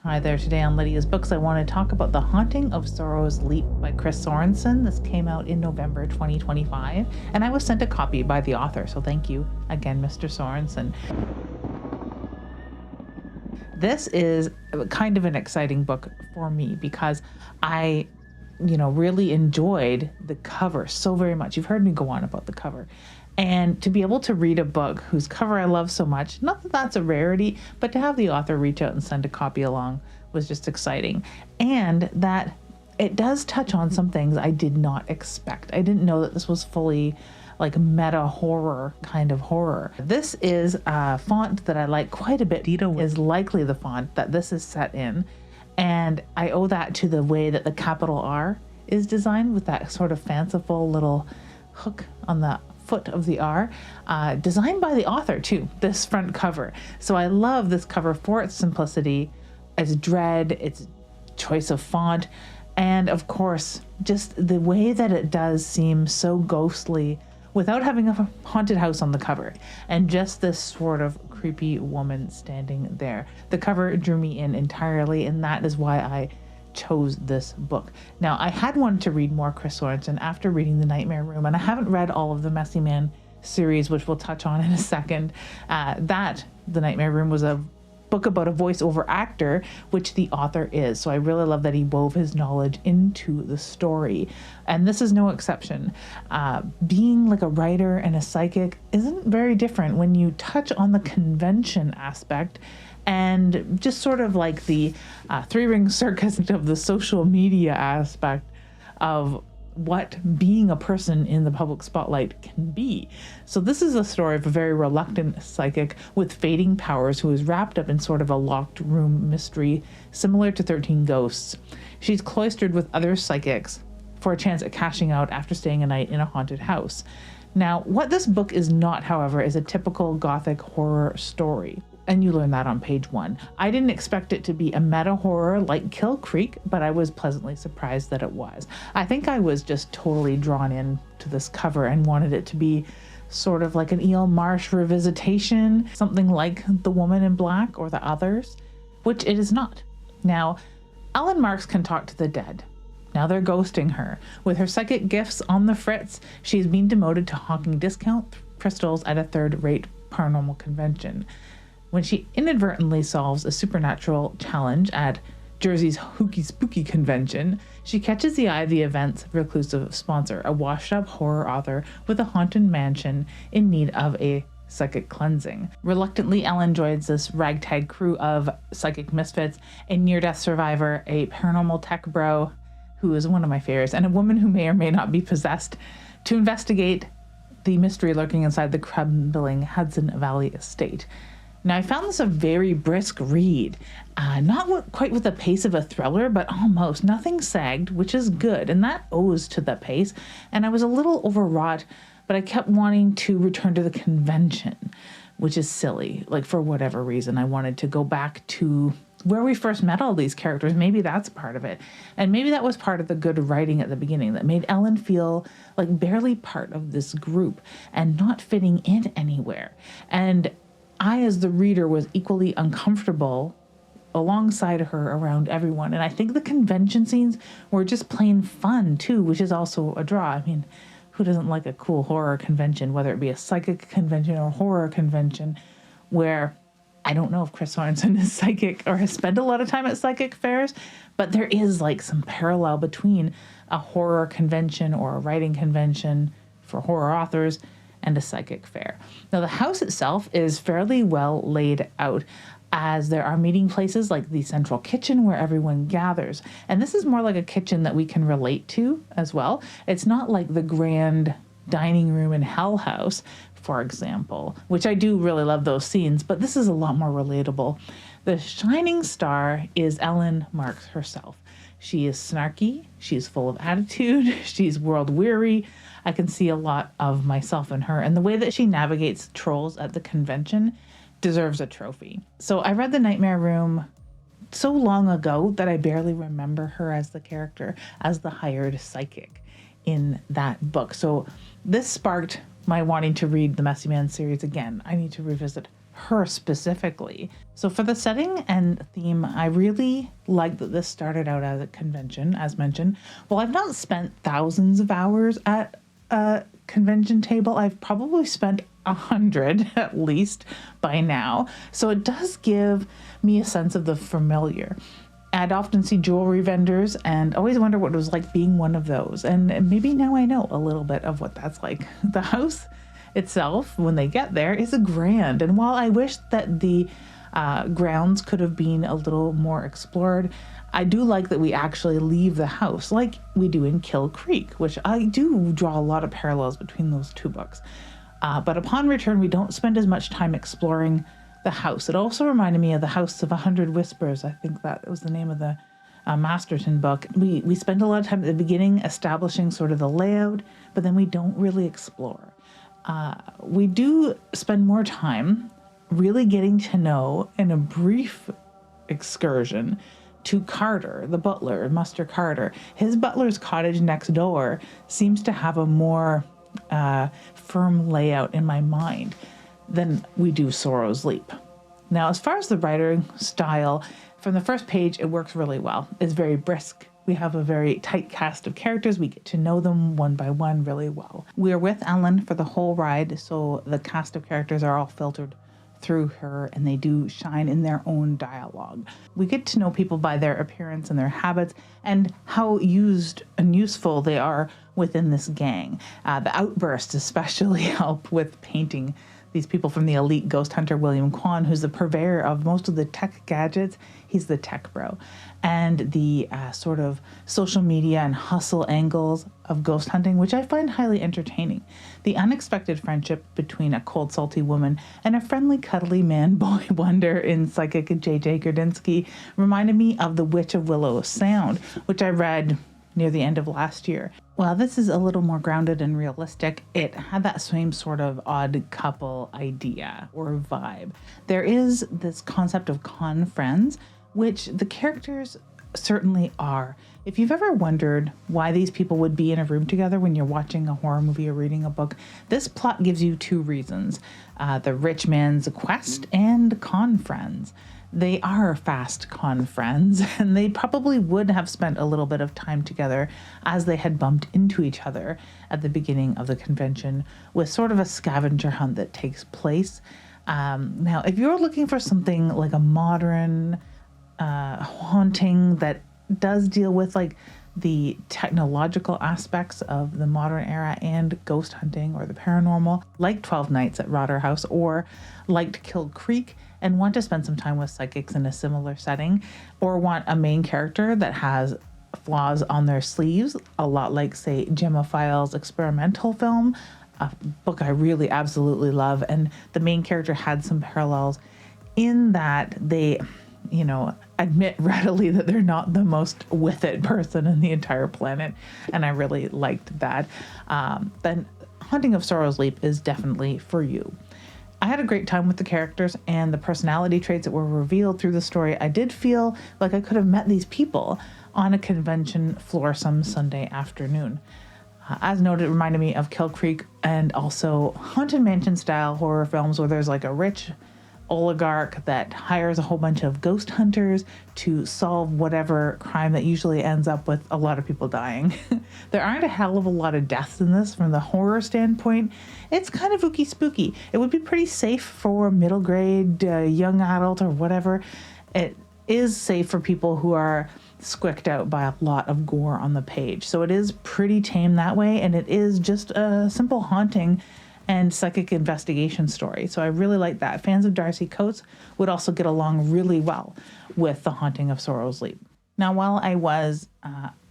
Hi there, today on Lydia's Books I want to talk about The Haunting of Sorrow's Leap by Chris Sorensen. This came out in November 2025, and I was sent a copy by the author, so thank you again, Mr. Sorensen. This is kind of an exciting book for me because I really enjoyed the cover so very much. You've heard me go on about the cover. And to be able to read a book whose cover I love so much, not that that's a rarity, but to have the author reach out and send a copy along was just exciting. And that it does touch on some things I did not expect. I didn't know that this was fully like meta horror kind of horror. This is a font that I like quite a bit. Dito is likely the font that this is set in. And I owe that to the way that the capital R is designed with that sort of fanciful little hook on the foot of the R, designed by the author too, this front cover. So I love this cover for its simplicity, its dread, its choice of font, and of course, just the way that it does seem so ghostly without having a haunted house on the cover, and just this sort of creepy woman standing there. The cover drew me in entirely, and that is why I chose this book. Now, I had wanted to read more Chris Sorensen after reading The Nightmare Room, and I haven't read all of the Messy Man series, which we'll touch on in a second. The Nightmare Room was a book about a voiceover actor, which the author is. So I really love that he wove his knowledge into the story. And this is no exception. Being like a writer and a psychic isn't very different when you touch on the convention aspect and just sort of like the three-ring circus of the social media aspect of what being a person in the public spotlight can be. So this is a story of a very reluctant psychic with fading powers who is wrapped up in sort of a locked room mystery similar to 13 Ghosts. She's cloistered with other psychics for a chance at cashing out after staying a night in a haunted house. Now, what this book is not, however, is a typical gothic horror story. And you learn that on page 1. I didn't expect it to be a meta horror like Kill Creek, but I was pleasantly surprised that it was. I think I was just totally drawn in to this cover and wanted it to be sort of like an E.L. Marsh revisitation, something like The Woman in Black or The Others, which it is not. Now, Ellen Marks can talk to the dead. Now they're ghosting her. With her psychic gifts on the fritz, she's been demoted to hawking discount crystals at a third-rate paranormal convention. When she inadvertently solves a supernatural challenge at Jersey's Hooky Spooky convention, she catches the eye of the event's reclusive sponsor, a washed-up horror author with a haunted mansion in need of a psychic cleansing. Reluctantly, Ellen joins this ragtag crew of psychic misfits, a near-death survivor, a paranormal tech bro, who is one of my favorites, and a woman who may or may not be possessed, to investigate the mystery lurking inside the crumbling Hudson Valley estate. Now, I found this a very brisk read, not quite with the pace of a thriller, but almost. Nothing sagged, which is good, and that owes to the pace. And I was a little overwrought, but I kept wanting to return to the convention, which is silly. Like, for whatever reason, I wanted to go back to where we first met all these characters. Maybe that's part of it. And maybe that was part of the good writing at the beginning that made Ellen feel like barely part of this group and not fitting in anywhere. And I, as the reader, was equally uncomfortable alongside her around everyone. And I think the convention scenes were just plain fun too, which is also a draw. I mean, who doesn't like a cool horror convention, whether it be a psychic convention or horror convention, where I don't know if Chris Sorensen is psychic or has spent a lot of time at psychic fairs, but there is like some parallel between a horror convention or a writing convention for horror authors and a psychic fair. Now, the house itself is fairly well laid out, as there are meeting places like the central kitchen where everyone gathers. And this is more like a kitchen that we can relate to as well. It's not like the grand dining room in Hell House, for example, which I do really love those scenes, but this is a lot more relatable. The shining star is Ellen Marks herself. She is snarky, she's full of attitude, she's world weary. I can see a lot of myself in her, and the way that she navigates trolls at the convention deserves a trophy. So I read The Nightmare Room so long ago that I barely remember her as the character, as the hired psychic in that book. So this sparked my wanting to read the Messy Man series again. I need to revisit her specifically. So for the setting and theme, I really like that this started out as a convention, as mentioned. Well, I've not spent thousands of hours at a convention table. I've probably spent 100 at least by now. So it does give me a sense of the familiar. I'd often see jewelry vendors and always wonder what it was like being one of those. And maybe now I know a little bit of what that's like. The house itself, when they get there, is a grand. And while I wish that the grounds could have been a little more explored, I do like that we actually leave the house like we do in Kill Creek, which I do draw a lot of parallels between those two books. But upon return, we don't spend as much time exploring the house. It also reminded me of The House of 100 Whispers. I think that was the name of the Masterton book. We spend a lot of time at the beginning establishing sort of the layout, but then we don't really explore. We do spend more time really getting to know, in a brief excursion, to Carter, the butler, Muster Carter. His butler's cottage next door seems to have a more firm layout in my mind than we do Sorrow's Leap. Now, as far as the writing style, from the first page, it works really well. It's very brisk. We have a very tight cast of characters. We get to know them one by one really well. We are with Ellen for the whole ride, so the cast of characters are all filtered through her, and they do shine in their own dialogue. We get to know people by their appearance and their habits and how used and useful they are within this gang. The outbursts especially help with painting these people from the elite ghost hunter William Kwan, who's the purveyor of most of the tech gadgets. He's the tech bro. And the sort of social media and hustle angles of ghost hunting, which I find highly entertaining. The unexpected friendship between a cold, salty woman and a friendly, cuddly man-boy wonder in psychic J.J. Gradinsky reminded me of The Witch of Willow Sound, which I read near the end of last year. While this is a little more grounded and realistic, it had that same sort of odd couple idea or vibe. There is this concept of con friends, which the characters certainly are. If you've ever wondered why these people would be in a room together when you're watching a horror movie or reading a book, this plot gives you two reasons. The rich man's quest and con friends. They are fast con friends, and they probably would have spent a little bit of time together as they had bumped into each other at the beginning of the convention, with sort of a scavenger hunt that takes place. Now, if you're looking for something like a modern haunting that does deal with like the technological aspects of the modern era and ghost hunting or the paranormal, like 12 Nights at Rotter House, or liked Kill Creek and want to spend some time with psychics in a similar setting, or want a main character that has flaws on their sleeves, a lot like, say, Gemma Files' experimental film, a book I really absolutely love. And the main character had some parallels in that they, admit readily that they're not the most with it person in the entire planet. And I really liked that. Then Haunting of Sorrow's Leap is definitely for you. I had a great time with the characters and the personality traits that were revealed through the story. I did feel like I could have met these people on a convention floor some Sunday afternoon. As noted, it reminded me of Kill Creek and also Haunted Mansion style horror films where there's like a rich oligarch that hires a whole bunch of ghost hunters to solve whatever crime that usually ends up with a lot of people dying. There aren't a hell of a lot of deaths in this from the horror standpoint. It's kind of ooky spooky. It would be pretty safe for middle grade, young adult or whatever. It is safe for people who are squicked out by a lot of gore on the page. So it is pretty tame that way, and it is just a simple haunting and psychic investigation story. So I really like that. Fans of Darcy Coates would also get along really well with The Haunting of Sorrow's Leap. Now, while I was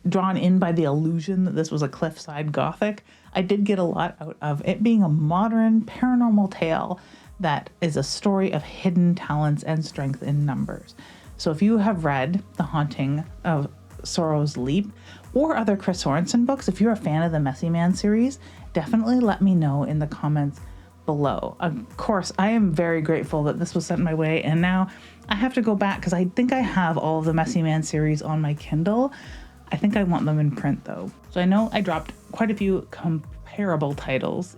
drawn in by the illusion that this was a cliffside gothic, I did get a lot out of it being a modern paranormal tale that is a story of hidden talents and strength in numbers. So if you have read The Haunting of Sorrow's Leap or other Chris Sorensen books, if you're a fan of the Messy Man series, definitely let me know in the comments below. Of course, I am very grateful that this was sent my way, and now I have to go back because I think I have all of the Messy Man series on my Kindle. I think I want them in print though. So I know I dropped quite a few comparable titles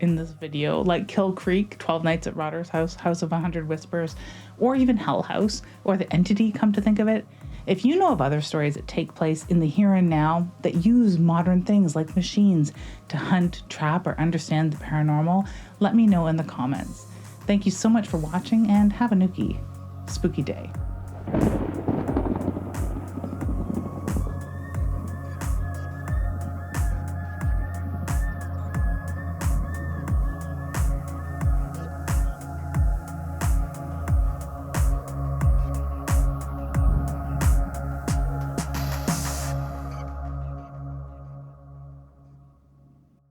in this video, like Kill Creek, 12 Nights at Rotter's House, House of 100 Whispers, or even Hell House, or The Entity, come to think of it. If you know of other stories that take place in the here and now that use modern things like machines to hunt, trap, or understand the paranormal, let me know in the comments. Thank you so much for watching, and have a nookie spooky day.